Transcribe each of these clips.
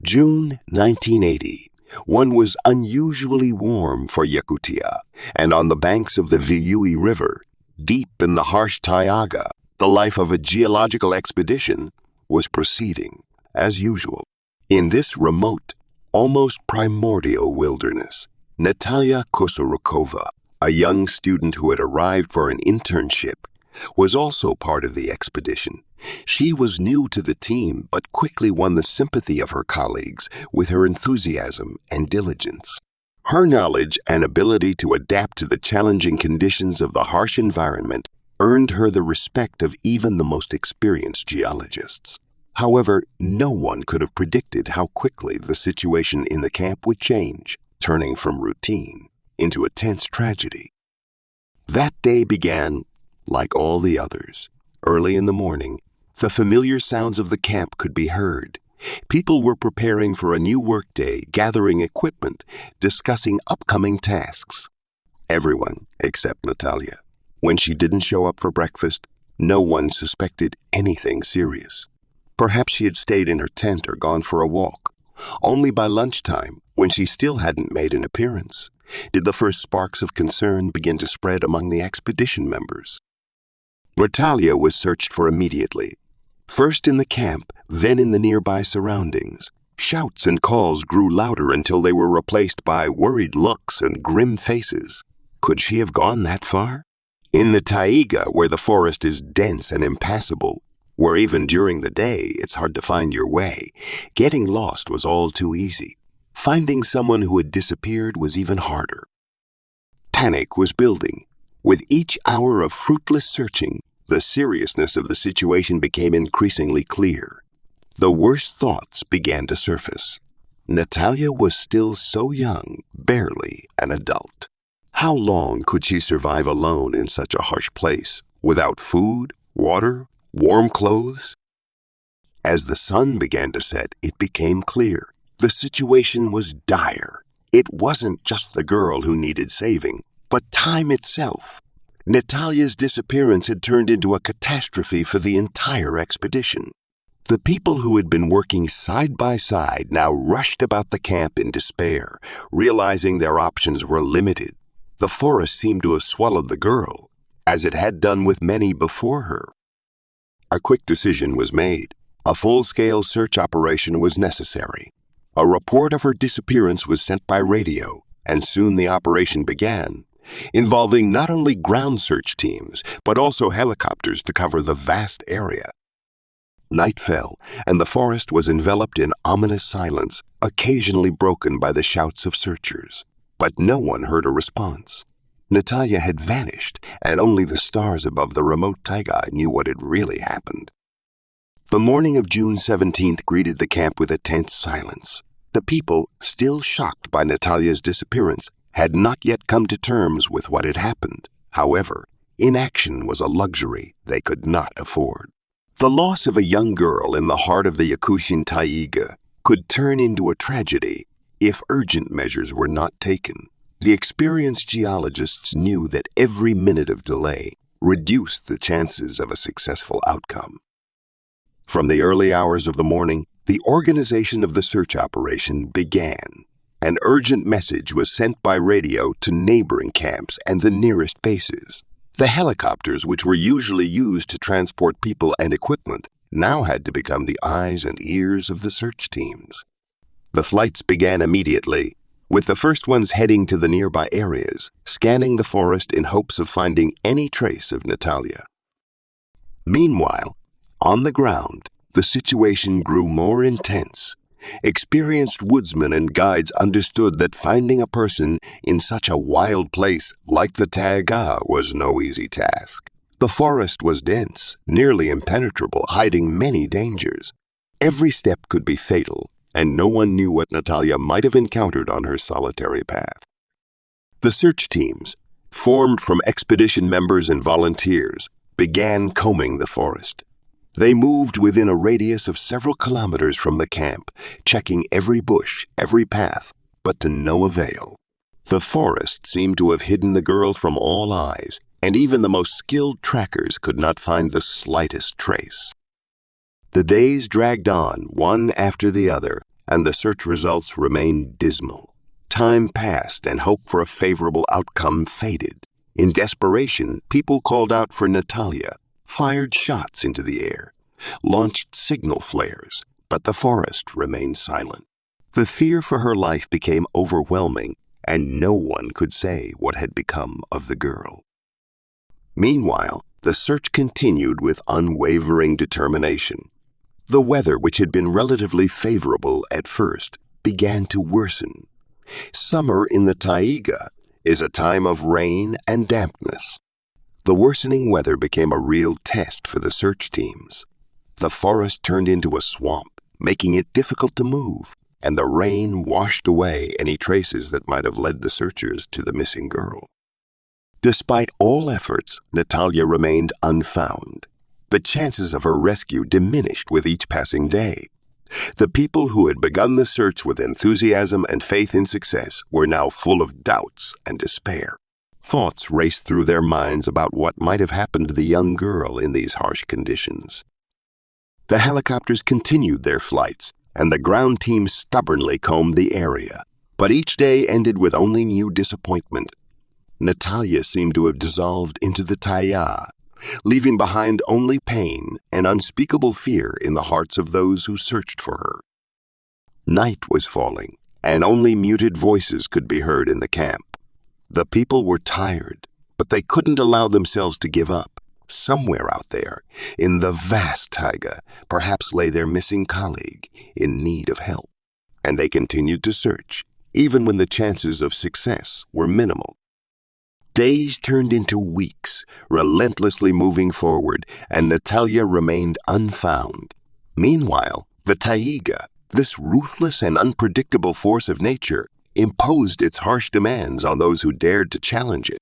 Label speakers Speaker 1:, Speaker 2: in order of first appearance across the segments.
Speaker 1: June 1980. One was unusually warm for Yakutia, and on the banks of the Vilyuy River, deep in the harsh Taiga, the life of a geological expedition was proceeding as usual. In this remote, almost primordial wilderness, Natalia Kosorukova, a young student who had arrived for an internship, was also part of the expedition. She was new to the team, but quickly won the sympathy of her colleagues with her enthusiasm and diligence. Her knowledge and ability to adapt to the challenging conditions of the harsh environment earned her the respect of even the most experienced geologists. However, no one could have predicted how quickly the situation in the camp would change, turning from routine into a tense tragedy. That day began like all the others. Early in the morning, the familiar sounds of the camp could be heard. People were preparing for a new workday, gathering equipment, discussing upcoming tasks. Everyone except Natalia. When she didn't show up for breakfast, no one suspected anything serious. Perhaps she had stayed in her tent or gone for a walk. Only by lunchtime, when she still hadn't made an appearance, did the first sparks of concern begin to spread among the expedition members. Natalia was searched for immediately. First in the camp, then in the nearby surroundings. Shouts and calls grew louder until they were replaced by worried looks and grim faces. Could she have gone that far? In the Taiga, where the forest is dense and impassable, where even during the day it's hard to find your way, getting lost was all too easy. Finding someone who had disappeared was even harder. Panic was building. With each hour of fruitless searching, the seriousness of the situation became increasingly clear. The worst thoughts began to surface. Natalia was still so young, barely an adult. How long could she survive alone in such a harsh place, without food, water, warm clothes? As the sun began to set, it became clear. The situation was dire. It wasn't just the girl who needed saving, but time itself. Natalia's disappearance had turned into a catastrophe for the entire expedition. The people who had been working side by side now rushed about the camp in despair, realizing their options were limited. The forest seemed to have swallowed the girl, as it had done with many before her. A quick decision was made. A full-scale search operation was necessary. A report of her disappearance was sent by radio, and soon the operation began, involving not only ground search teams, but also helicopters to cover the vast area. Night fell, and the forest was enveloped in ominous silence, occasionally broken by the shouts of searchers. But no one heard a response. Natalia had vanished, and only the stars above the remote Taiga knew what had really happened. The morning of June 17th greeted the camp with a tense silence. The people, still shocked by Natalia's disappearance, had not yet come to terms with what had happened. However, inaction was a luxury they could not afford. The loss of a young girl in the heart of the Yakutian Taiga could turn into a tragedy if urgent measures were not taken. The experienced geologists knew that every minute of delay reduced the chances of a successful outcome. From the early hours of the morning, the organization of the search operation began. An urgent message was sent by radio to neighboring camps and the nearest bases. The helicopters, which were usually used to transport people and equipment, now had to become the eyes and ears of the search teams. The flights began immediately, with the first ones heading to the nearby areas, scanning the forest in hopes of finding any trace of Natalia. Meanwhile, on the ground, the situation grew more intense. Experienced woodsmen and guides understood that finding a person in such a wild place like the Taiga was no easy task. The forest was dense, nearly impenetrable, hiding many dangers. Every step could be fatal, and no one knew what Natalia might have encountered on her solitary path. The search teams, formed from expedition members and volunteers, began combing the forest. They moved within a radius of several kilometers from the camp, checking every bush, every path, but to no avail. The forest seemed to have hidden the girl from all eyes, and even the most skilled trackers could not find the slightest trace. The days dragged on, one after the other, and the search results remained dismal. Time passed and hope for a favorable outcome faded. In desperation, people called out for Natalia, fired shots into the air, launched signal flares, but the forest remained silent. The fear for her life became overwhelming, and no one could say what had become of the girl. Meanwhile, the search continued with unwavering determination. The weather, which had been relatively favorable at first, began to worsen. Summer in the Taiga is a time of rain and dampness. The worsening weather became a real test for the search teams. The forest turned into a swamp, making it difficult to move, and the rain washed away any traces that might have led the searchers to the missing girl. Despite all efforts, Natalia remained unfound. The chances of her rescue diminished with each passing day. The people who had begun the search with enthusiasm and faith in success were now full of doubts and despair. Thoughts raced through their minds about what might have happened to the young girl in these harsh conditions. The helicopters continued their flights, and the ground team stubbornly combed the area. But each day ended with only new disappointment. Natalia seemed to have dissolved into the Taiga, leaving behind only pain and unspeakable fear in the hearts of those who searched for her. Night was falling, and only muted voices could be heard in the camp. The people were tired, but they couldn't allow themselves to give up. Somewhere out there, in the vast taiga, perhaps lay their missing colleague in need of help. And they continued to search, even when the chances of success were minimal. Days turned into weeks, relentlessly moving forward, and Natalia remained unfound. Meanwhile, the Taiga, this ruthless and unpredictable force of nature, imposed its harsh demands on those who dared to challenge it.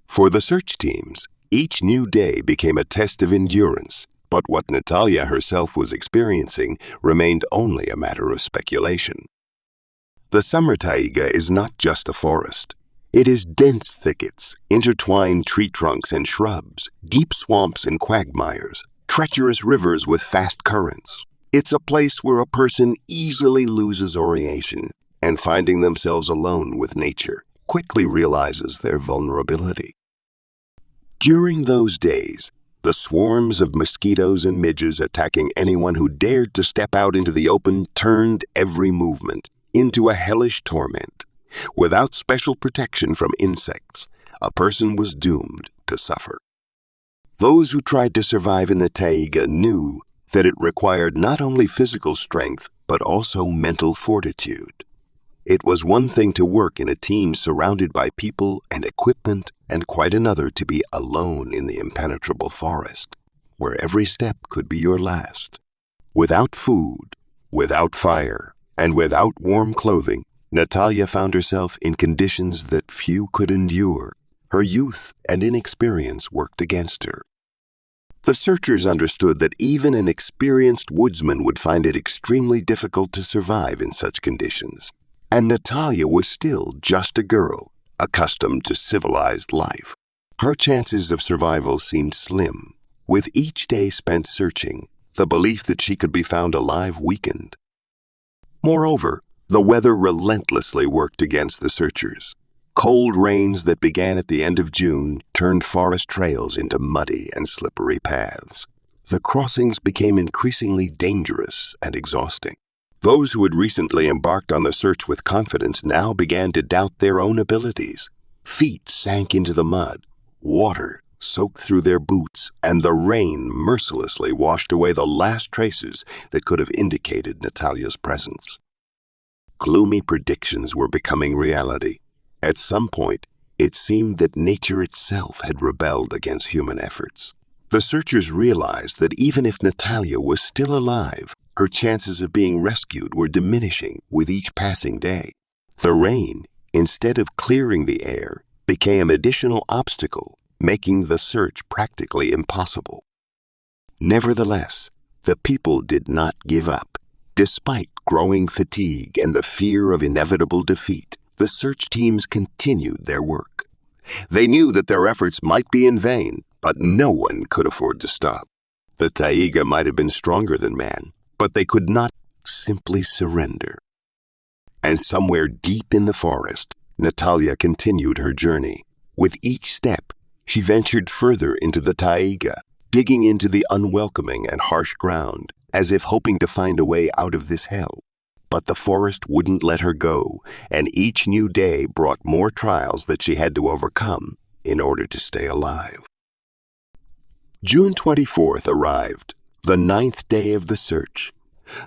Speaker 1: For the search teams, each new day became a test of endurance, but what Natalia herself was experiencing remained only a matter of speculation. The summer taiga is not just a forest. It is dense thickets, intertwined tree trunks and shrubs, deep swamps and quagmires, treacherous rivers with fast currents. It's a place where a person easily loses orientation and, finding themselves alone with nature, quickly realizes their vulnerability. During those days, the swarms of mosquitoes and midges attacking anyone who dared to step out into the open turned every movement into a hellish torment. Without special protection from insects, a person was doomed to suffer. Those who tried to survive in the taiga knew that it required not only physical strength, but also mental fortitude. It was one thing to work in a team surrounded by people and equipment, and quite another to be alone in the impenetrable forest, where every step could be your last. Without food, without fire, and without warm clothing, Natalia found herself in conditions that few could endure. Her youth and inexperience worked against her. The searchers understood that even an experienced woodsman would find it extremely difficult to survive in such conditions. And Natalia was still just a girl, accustomed to civilized life. Her chances of survival seemed slim. With each day spent searching, the belief that she could be found alive weakened. Moreover, the weather relentlessly worked against the searchers. Cold rains that began at the end of June turned forest trails into muddy and slippery paths. The crossings became increasingly dangerous and exhausting. Those who had recently embarked on the search with confidence now began to doubt their own abilities. Feet sank into the mud, water soaked through their boots, and the rain mercilessly washed away the last traces that could have indicated Natalia's presence. Gloomy predictions were becoming reality. At some point, it seemed that nature itself had rebelled against human efforts. The searchers realized that even if Natalia was still alive, her chances of being rescued were diminishing with each passing day. The rain, instead of clearing the air, became an additional obstacle, making the search practically impossible. Nevertheless, the people did not give up. Despite growing fatigue and the fear of inevitable defeat, the search teams continued their work. They knew that their efforts might be in vain, but no one could afford to stop. The taiga might have been stronger than man, but they could not simply surrender. And somewhere deep in the forest, Natalia continued her journey. With each step, she ventured further into the taiga, digging into the unwelcoming and harsh ground, as if hoping to find a way out of this hell. But the forest wouldn't let her go, and each new day brought more trials that she had to overcome in order to stay alive. June 24th arrived, the 9th day of the search.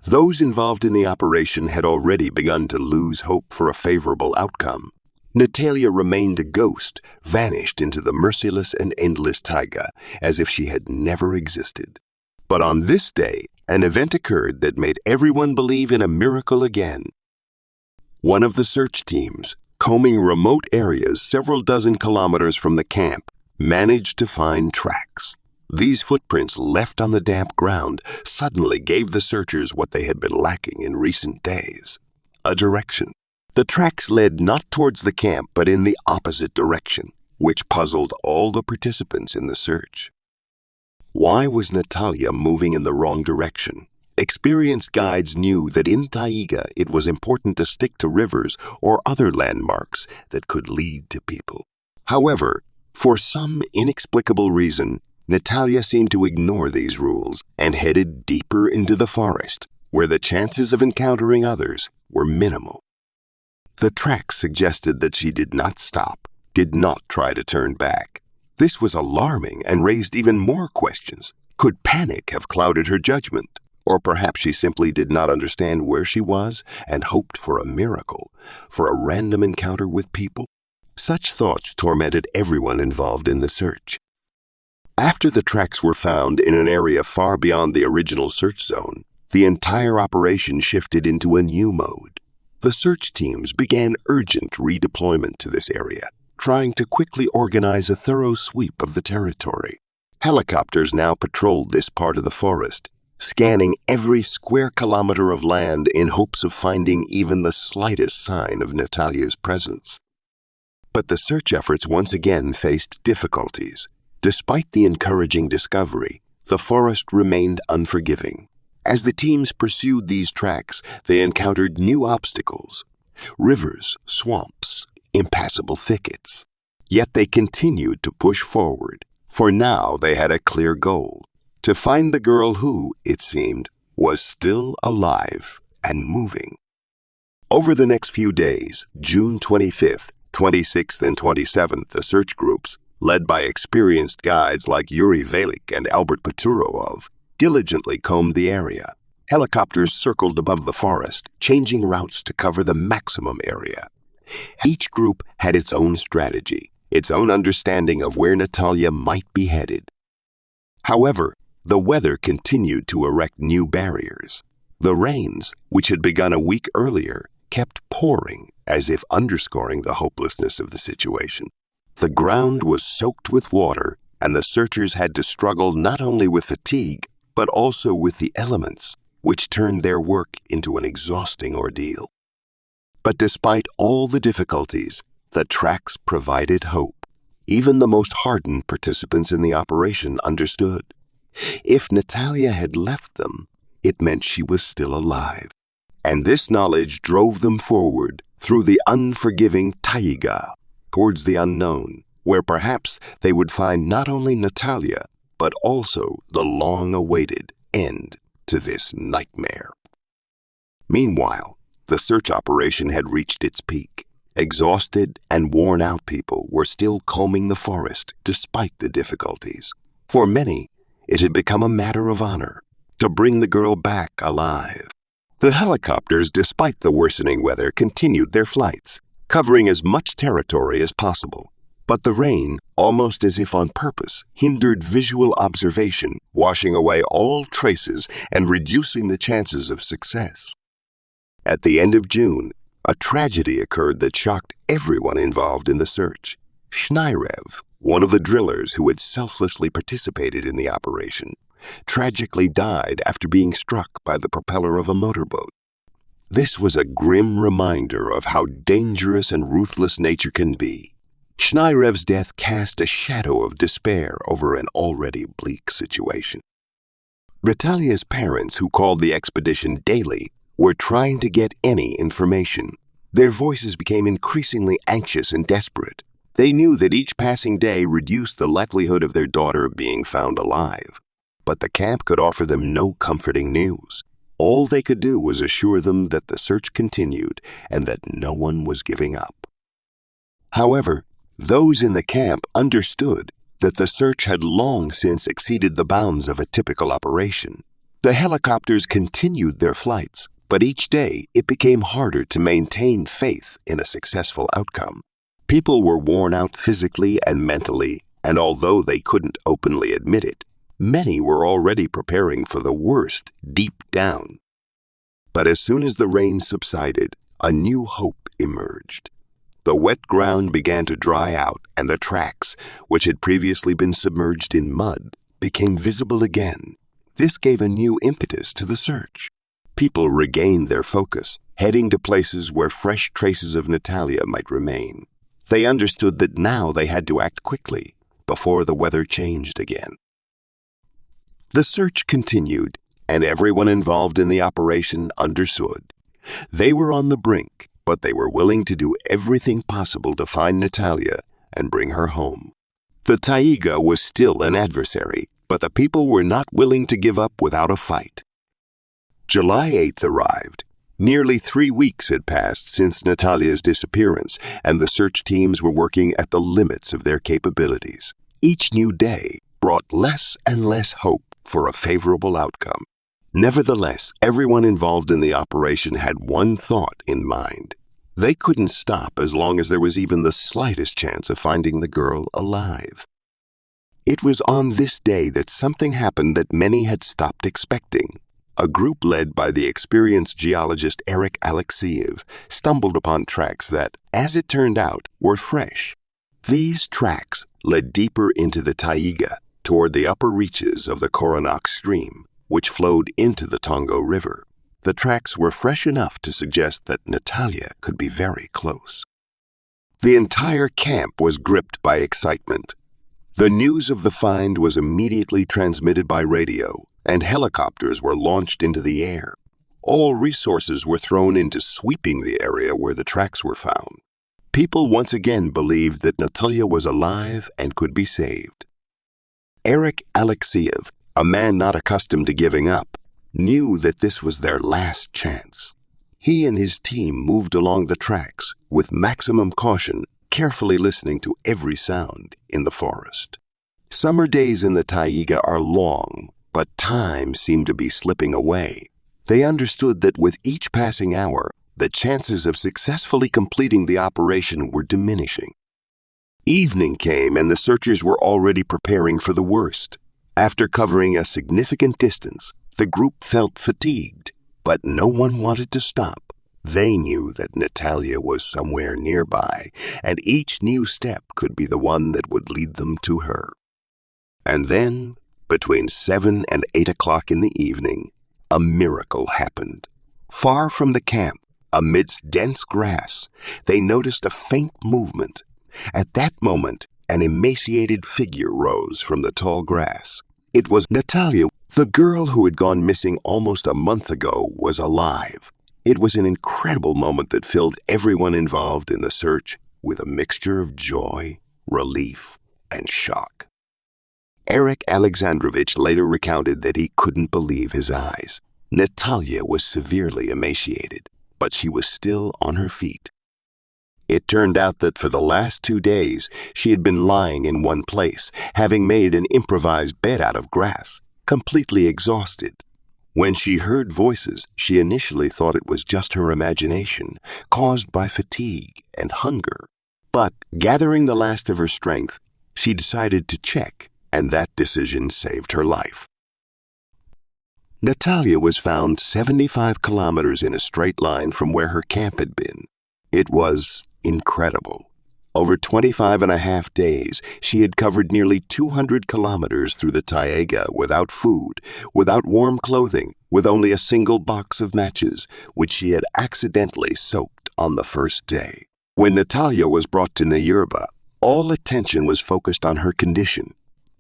Speaker 1: Those involved in the operation had already begun to lose hope for a favorable outcome. Natalia remained a ghost, vanished into the merciless and endless taiga, as if she had never existed. But on this day, an event occurred that made everyone believe in a miracle again. One of the search teams, combing remote areas several dozen kilometers from the camp, managed to find tracks. These footprints left on the damp ground suddenly gave the searchers what they had been lacking in recent days: a direction. The tracks led not towards the camp but in the opposite direction, which puzzled all the participants in the search. Why was Natalia moving in the wrong direction? Experienced guides knew that in Taiga it was important to stick to rivers or other landmarks that could lead to people. However, for some inexplicable reason, Natalia seemed to ignore these rules and headed deeper into the forest, where the chances of encountering others were minimal. The tracks suggested that she did not stop, did not try to turn back. This was alarming and raised even more questions. Could panic have clouded her judgment? Or perhaps she simply did not understand where she was and hoped for a miracle, for a random encounter with people? Such thoughts tormented everyone involved in the search. After the tracks were found in an area far beyond the original search zone, the entire operation shifted into a new mode. The search teams began urgent redeployment to this area, trying to quickly organize a thorough sweep of the territory. Helicopters now patrolled this part of the forest, scanning every square kilometer of land in hopes of finding even the slightest sign of Natalia's presence. But the search efforts once again faced difficulties. Despite the encouraging discovery, the forest remained unforgiving. As the teams pursued these tracks, they encountered new obstacles: rivers, swamps, impassable thickets. Yet they continued to push forward, for now they had a clear goal: to find the girl who, it seemed, was still alive and moving. Over the next few days, June 25th, 26th, and 27th, the search groups, led by experienced guides like Yuri Velik and Albert Peturov, diligently combed the area. Helicopters circled above the forest, changing routes to cover the maximum area. Each group had its own strategy, its own understanding of where Natalia might be headed. However, the weather continued to erect new barriers. The rains, which had begun a week earlier, kept pouring, as if underscoring the hopelessness of the situation. The ground was soaked with water, and the searchers had to struggle not only with fatigue, but also with the elements, which turned their work into an exhausting ordeal. But despite all the difficulties, the tracks provided hope. Even the most hardened participants in the operation understood. If Natalia had left them, it meant she was still alive. And this knowledge drove them forward through the unforgiving taiga, towards the unknown, where perhaps they would find not only Natalia, but also the long-awaited end to this nightmare. Meanwhile, the search operation had reached its peak. Exhausted and worn-out people were still combing the forest despite the difficulties. For many, it had become a matter of honor to bring the girl back alive. The helicopters, despite the worsening weather, continued their flights, covering as much territory as possible. But the rain, almost as if on purpose, hindered visual observation, washing away all traces and reducing the chances of success. At the end of June, a tragedy occurred that shocked everyone involved in the search. Shnyrev, one of the drillers who had selflessly participated in the operation, tragically died after being struck by the propeller of a motorboat. This was a grim reminder of how dangerous and ruthless nature can be. Shnyrev's death cast a shadow of despair over an already bleak situation. Natalia's parents, who called the expedition daily, were trying to get any information. Their voices became increasingly anxious and desperate. They knew that each passing day reduced the likelihood of their daughter being found alive. But the camp could offer them no comforting news. All they could do was assure them that the search continued and that no one was giving up. However, those in the camp understood that the search had long since exceeded the bounds of a typical operation. The helicopters continued their flights, but each day it became harder to maintain faith in a successful outcome. People were worn out physically and mentally, and although they couldn't openly admit it, many were already preparing for the worst deep down. But as soon as the rain subsided, a new hope emerged. The wet ground began to dry out, and the tracks, which had previously been submerged in mud, became visible again. This gave a new impetus to the search. People regained their focus, heading to places where fresh traces of Natalia might remain. They understood that now they had to act quickly, before the weather changed again. The search continued, and everyone involved in the operation understood. They were on the brink, but they were willing to do everything possible to find Natalia and bring her home. The Taiga was still an adversary, but the people were not willing to give up without a fight. July 8th arrived. Nearly 3 weeks had passed since Natalia's disappearance, and the search teams were working at the limits of their capabilities. Each new day brought less and less hope for a favorable outcome. Nevertheless, everyone involved in the operation had one thought in mind. They couldn't stop as long as there was even the slightest chance of finding the girl alive. It was on this day that something happened that many had stopped expecting. A group led by the experienced geologist Eric Alexeyev stumbled upon tracks that, as it turned out, were fresh. These tracks led deeper into the Taiga, toward the upper reaches of the Koronak stream, which flowed into the Tongo River. The tracks were fresh enough to suggest that Natalia could be very close. The entire camp was gripped by excitement. The news of the find was immediately transmitted by radio, and helicopters were launched into the air. All resources were thrown into sweeping the area where the tracks were found. People once again believed that Natalia was alive and could be saved. Eric Alexeyev, a man not accustomed to giving up, knew that this was their last chance. He and his team moved along the tracks with maximum caution, carefully listening to every sound in the forest. Summer days in the Taiga are long, but time seemed to be slipping away. They understood that with each passing hour, the chances of successfully completing the operation were diminishing. Evening came and the searchers were already preparing for the worst. After covering a significant distance, the group felt fatigued, but no one wanted to stop. They knew that Natalia was somewhere nearby, and each new step could be the one that would lead them to her. And then, between 7 and 8 o'clock in the evening, a miracle happened. Far from the camp, amidst dense grass, they noticed a faint movement. At that moment, an emaciated figure rose from the tall grass. It was Natalia. The girl who had gone missing almost a month ago was alive. It was an incredible moment that filled everyone involved in the search with a mixture of joy, relief, and shock. Eric Alexandrovich later recounted that he couldn't believe his eyes. Natalia was severely emaciated, but she was still on her feet. It turned out that for the last 2 days, she had been lying in one place, having made an improvised bed out of grass, completely exhausted. When she heard voices, she initially thought it was just her imagination, caused by fatigue and hunger. But, gathering the last of her strength, she decided to check, and that decision saved her life. Natalia was found 75 kilometers in a straight line from where her camp had been. It was incredible. Over 25 and a half days, she had covered nearly 200 kilometers through the Taiga without food, without warm clothing, with only a single box of matches, which she had accidentally soaked on the first day. When Natalia was brought to Nyurba, all attention was focused on her condition.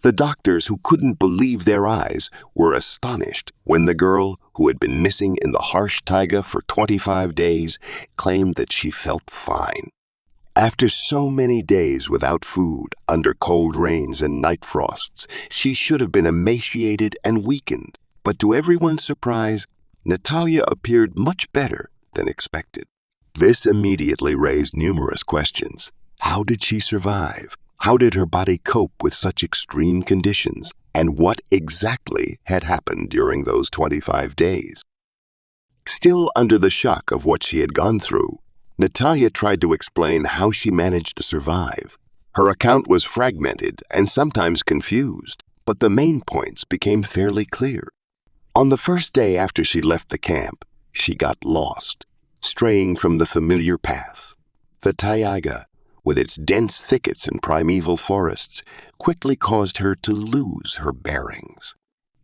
Speaker 1: The doctors, who couldn't believe their eyes, were astonished when the girl, who had been missing in the harsh taiga for 25 days, claimed that she felt fine. After so many days without food, under cold rains and night frosts, she should have been emaciated and weakened. But to everyone's surprise, Natalia appeared much better than expected. This immediately raised numerous questions. How did she survive? How did her body cope with such extreme conditions? And what exactly had happened during those 25 days? Still under the shock of what she had gone through, Natalia tried to explain how she managed to survive. Her account was fragmented and sometimes confused, but the main points became fairly clear. On the first day after she left the camp, she got lost, straying from the familiar path. The Taiga, with its dense thickets and primeval forests, quickly caused her to lose her bearings.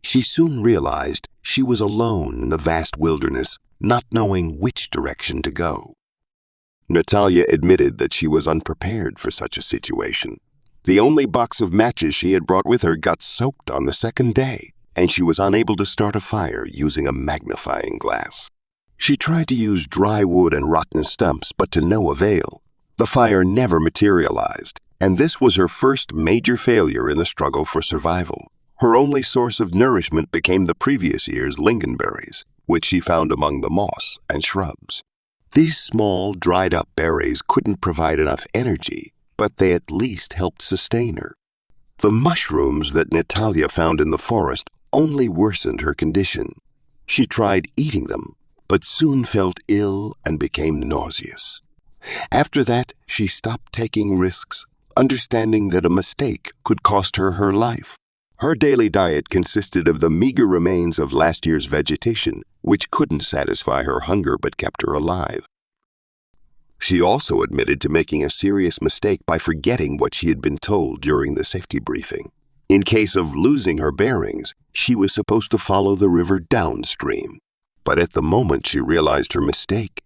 Speaker 1: She soon realized she was alone in the vast wilderness, not knowing which direction to go. Natalia admitted that she was unprepared for such a situation. The only box of matches she had brought with her got soaked on the second day, and she was unable to start a fire using a magnifying glass. She tried to use dry wood and rotten stumps, but to no avail. The fire never materialized, and this was her first major failure in the struggle for survival. Her only source of nourishment became the previous year's lingonberries, which she found among the moss and shrubs. These small, dried-up berries couldn't provide enough energy, but they at least helped sustain her. The mushrooms that Natalia found in the forest only worsened her condition. She tried eating them, but soon felt ill and became nauseous. After that, she stopped taking risks, understanding that a mistake could cost her her life. Her daily diet consisted of the meager remains of last year's vegetation, which couldn't satisfy her hunger but kept her alive. She also admitted to making a serious mistake by forgetting what she had been told during the safety briefing. In case of losing her bearings, she was supposed to follow the river downstream. But at the moment she realized her mistake,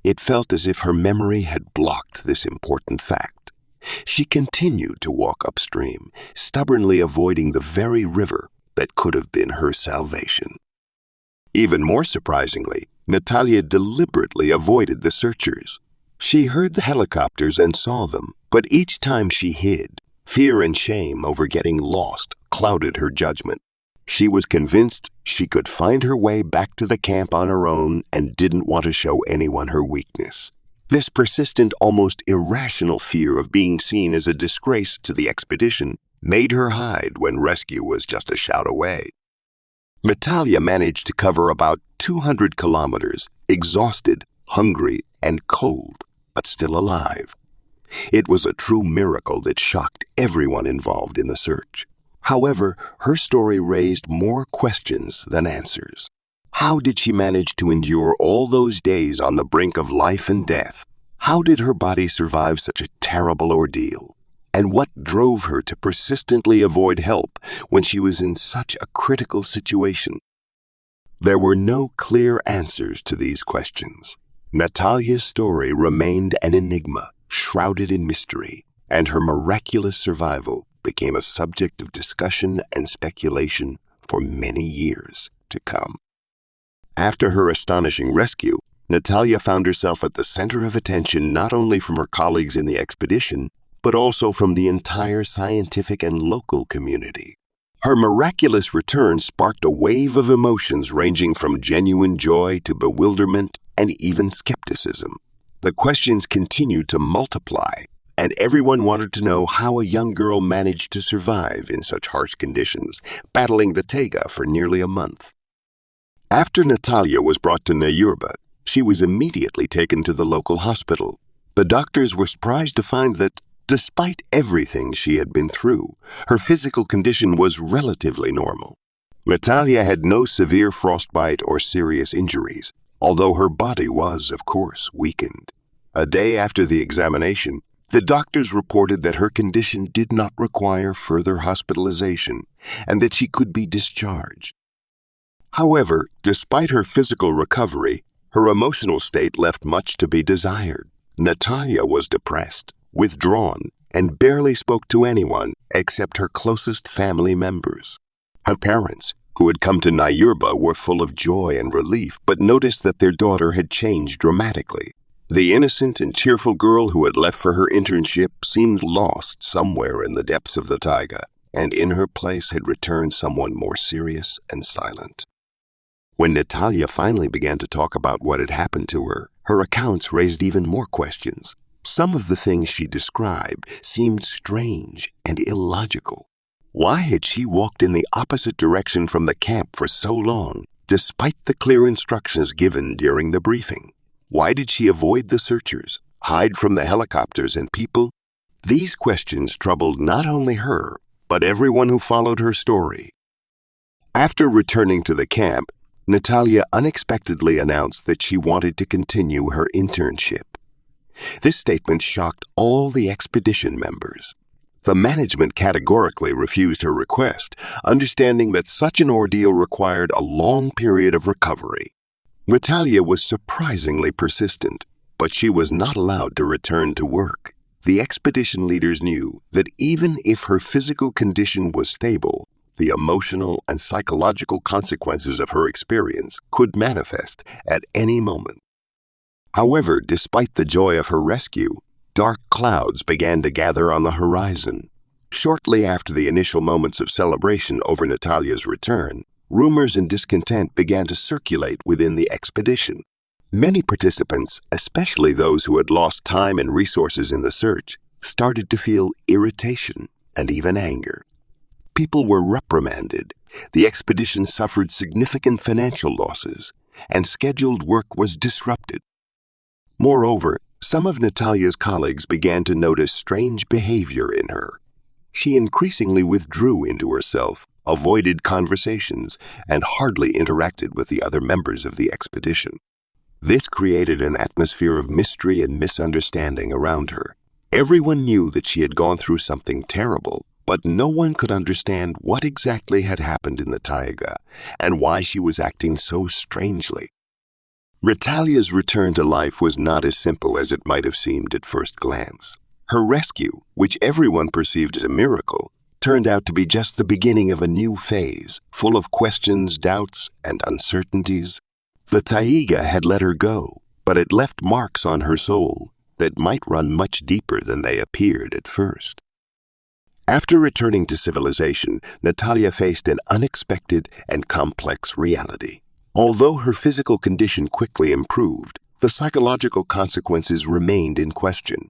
Speaker 1: it felt as if her memory had blocked this important fact. She continued to walk upstream, stubbornly avoiding the very river that could have been her salvation. Even more surprisingly, Natalia deliberately avoided the searchers. She heard the helicopters and saw them, but each time she hid, fear and shame over getting lost clouded her judgment. She was convinced she could find her way back to the camp on her own and didn't want to show anyone her weakness. This persistent, almost irrational fear of being seen as a disgrace to the expedition made her hide when rescue was just a shout away. Natalia managed to cover about 200 kilometers, exhausted, hungry, and cold, but still alive. It was a true miracle that shocked everyone involved in the search. However, her story raised more questions than answers. How did she manage to endure all those days on the brink of life and death? How did her body survive such a terrible ordeal? And what drove her to persistently avoid help when she was in such a critical situation? There were no clear answers to these questions. Natalia's story remained an enigma, shrouded in mystery, and her miraculous survival became a subject of discussion and speculation for many years to come. After her astonishing rescue, Natalia found herself at the center of attention not only from her colleagues in the expedition, but also from the entire scientific and local community. Her miraculous return sparked a wave of emotions ranging from genuine joy to bewilderment and even skepticism. The questions continued to multiply, and everyone wanted to know how a young girl managed to survive in such harsh conditions, battling the Taiga for nearly a month. After Natalia was brought to Nayurba, she was immediately taken to the local hospital. The doctors were surprised to find that, despite everything she had been through, her physical condition was relatively normal. Natalia had no severe frostbite or serious injuries, although her body was, of course, weakened. A day after the examination, the doctors reported that her condition did not require further hospitalization and that she could be discharged. However, despite her physical recovery, her emotional state left much to be desired. Natalia was depressed, withdrawn, and barely spoke to anyone except her closest family members. Her parents, who had come to Nyurba were full of joy and relief, but noticed that their daughter had changed dramatically. The innocent and cheerful girl who had left for her internship seemed lost somewhere in the depths of the taiga, and in her place had returned someone more serious and silent. When Natalia finally began to talk about what had happened to her, her accounts raised even more questions. Some of the things she described seemed strange and illogical. Why had she walked in the opposite direction from the camp for so long, despite the clear instructions given during the briefing? Why did she avoid the searchers, hide from the helicopters and people? These questions troubled not only her, but everyone who followed her story. After returning to the camp, Natalia unexpectedly announced that she wanted to continue her internship. This statement shocked all the expedition members. The management categorically refused her request, understanding that such an ordeal required a long period of recovery. Natalia was surprisingly persistent, but she was not allowed to return to work. The expedition leaders knew that even if her physical condition was stable, the emotional and psychological consequences of her experience could manifest at any moment. However, despite the joy of her rescue, dark clouds began to gather on the horizon. Shortly after the initial moments of celebration over Natalia's return, rumors and discontent began to circulate within the expedition. Many participants, especially those who had lost time and resources in the search, started to feel irritation and even anger. People were reprimanded, the expedition suffered significant financial losses, and scheduled work was disrupted. Moreover, some of Natalia's colleagues began to notice strange behavior in her. She increasingly withdrew into herself, avoided conversations, and hardly interacted with the other members of the expedition. This created an atmosphere of mystery and misunderstanding around her. Everyone knew that she had gone through something terrible, but no one could understand what exactly had happened in the taiga and why she was acting so strangely. Natalia's return to life was not as simple as it might have seemed at first glance. Her rescue, which everyone perceived as a miracle, turned out to be just the beginning of a new phase, full of questions, doubts, and uncertainties. The Taiga had let her go, but it left marks on her soul that might run much deeper than they appeared at first. After returning to civilization, Natalia faced an unexpected and complex reality. Although her physical condition quickly improved, the psychological consequences remained in question.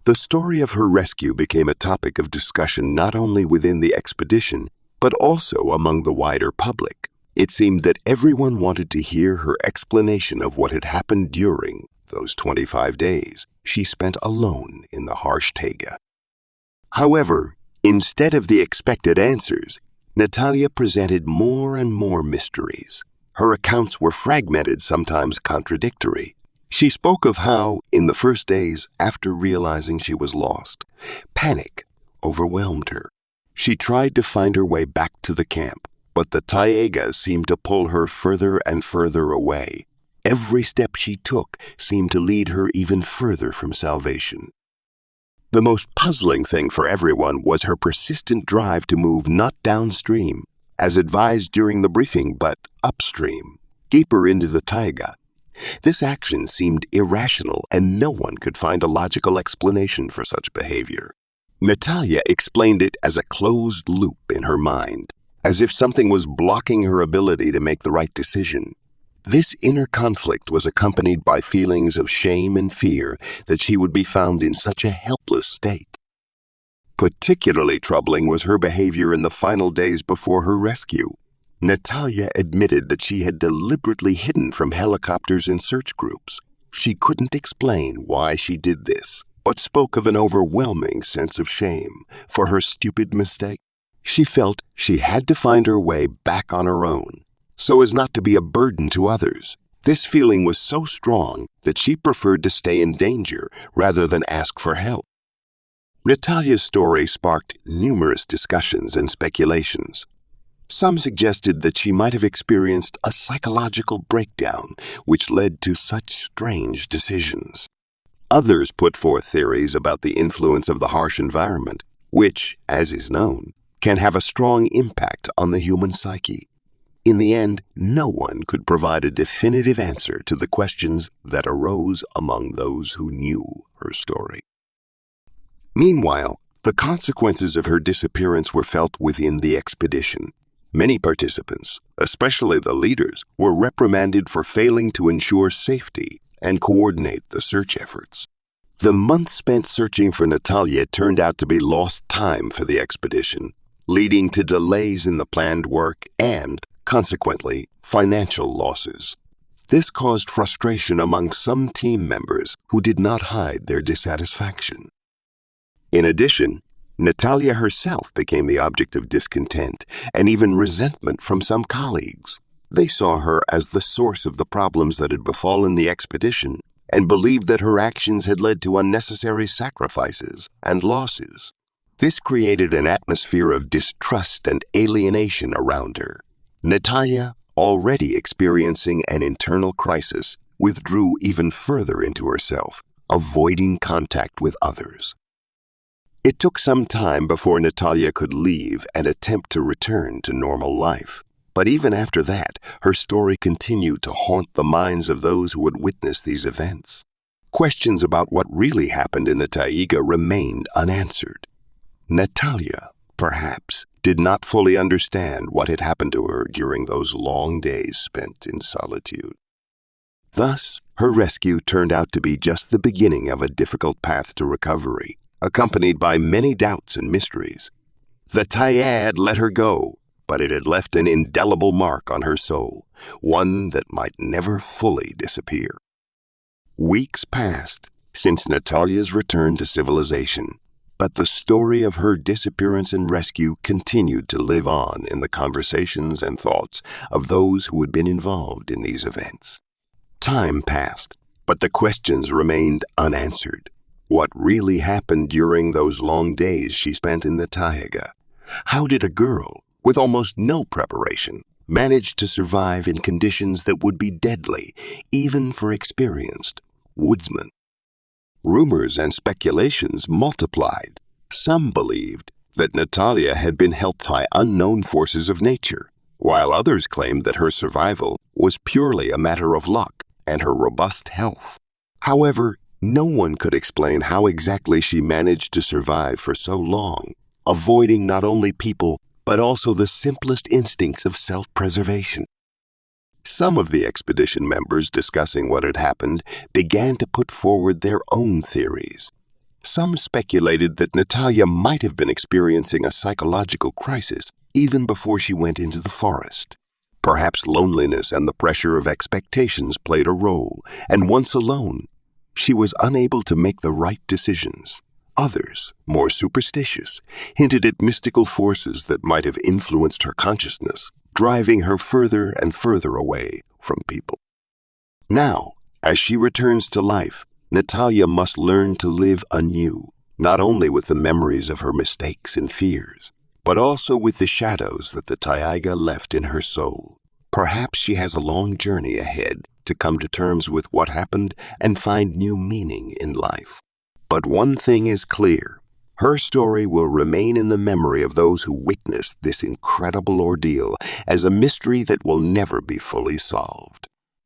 Speaker 1: The story of her rescue became a topic of discussion not only within the expedition, but also among the wider public. It seemed that everyone wanted to hear her explanation of what had happened during those 25 days she spent alone in the harsh taiga. However, instead of the expected answers, Natalia presented more and more mysteries. Her accounts were fragmented, sometimes contradictory. She spoke of how, in the first days after realizing she was lost, panic overwhelmed her. She tried to find her way back to the camp, but the taiga seemed to pull her further and further away. Every step she took seemed to lead her even further from salvation. The most puzzling thing for everyone was her persistent drive to move not downstream, as advised during the briefing, but upstream, deeper into the taiga. This action seemed irrational, and no one could find a logical explanation for such behavior. Natalia explained it as a closed loop in her mind, as if something was blocking her ability to make the right decision. This inner conflict was accompanied by feelings of shame and fear that she would be found in such a helpless state. Particularly troubling was her behavior in the final days before her rescue. Natalia admitted that she had deliberately hidden from helicopters and search groups. She couldn't explain why she did this, but spoke of an overwhelming sense of shame for her stupid mistake. She felt she had to find her way back on her own, so as not to be a burden to others. This feeling was so strong that she preferred to stay in danger rather than ask for help. Natalia's story sparked numerous discussions and speculations. Some suggested that she might have experienced a psychological breakdown which led to such strange decisions. Others put forth theories about the influence of the harsh environment, which, as is known, can have a strong impact on the human psyche. In the end, no one could provide a definitive answer to the questions that arose among those who knew her story. Meanwhile, the consequences of her disappearance were felt within the expedition. Many participants, especially the leaders, were reprimanded for failing to ensure safety and coordinate the search efforts. The months spent searching for Natalia turned out to be lost time for the expedition, leading to delays in the planned work and, consequently, financial losses. This caused frustration among some team members who did not hide their dissatisfaction. In addition, Natalia herself became the object of discontent and even resentment from some colleagues. They saw her as the source of the problems that had befallen the expedition and believed that her actions had led to unnecessary sacrifices and losses. This created an atmosphere of distrust and alienation around her. Natalia, already experiencing an internal crisis, withdrew even further into herself, avoiding contact with others. It took some time before Natalia could leave and attempt to return to normal life. But even after that, her story continued to haunt the minds of those who had witnessed these events. Questions about what really happened in the Taiga remained unanswered. Natalia, perhaps, did not fully understand what had happened to her during those long days spent in solitude. Thus, her rescue turned out to be just the beginning of a difficult path to recovery, accompanied by many doubts and mysteries. The Taiga had let her go, but it had left an indelible mark on her soul, one that might never fully disappear. Weeks passed since Natalia's return to civilization, but the story of her disappearance and rescue continued to live on in the conversations and thoughts of those who had been involved in these events. Time passed, but the questions remained unanswered. What really happened during those long days she spent in the Taiga? How did a girl, with almost no preparation, manage to survive in conditions that would be deadly, even for experienced woodsmen? Rumors and speculations multiplied. Some believed that Natalia had been helped by unknown forces of nature, while others claimed that her survival was purely a matter of luck and her robust health. However, no one could explain how exactly she managed to survive for so long, avoiding not only people but also the simplest instincts of self-preservation. Some of the expedition members discussing what had happened began to put forward their own theories. Some speculated that Natalia might have been experiencing a psychological crisis even before she went into the forest. Perhaps loneliness and the pressure of expectations played a role, and once alone, she was unable to make the right decisions. Others, more superstitious, hinted at mystical forces that might have influenced her consciousness, driving her further and further away from people. Now, as she returns to life, Natalia must learn to live anew, not only with the memories of her mistakes and fears, but also with the shadows that the Taiga left in her soul. Perhaps she has a long journey ahead to come to terms with what happened and find new meaning in life. But one thing is clear. Her story will remain in the memory of those who witnessed this incredible ordeal as a mystery that will never be fully solved.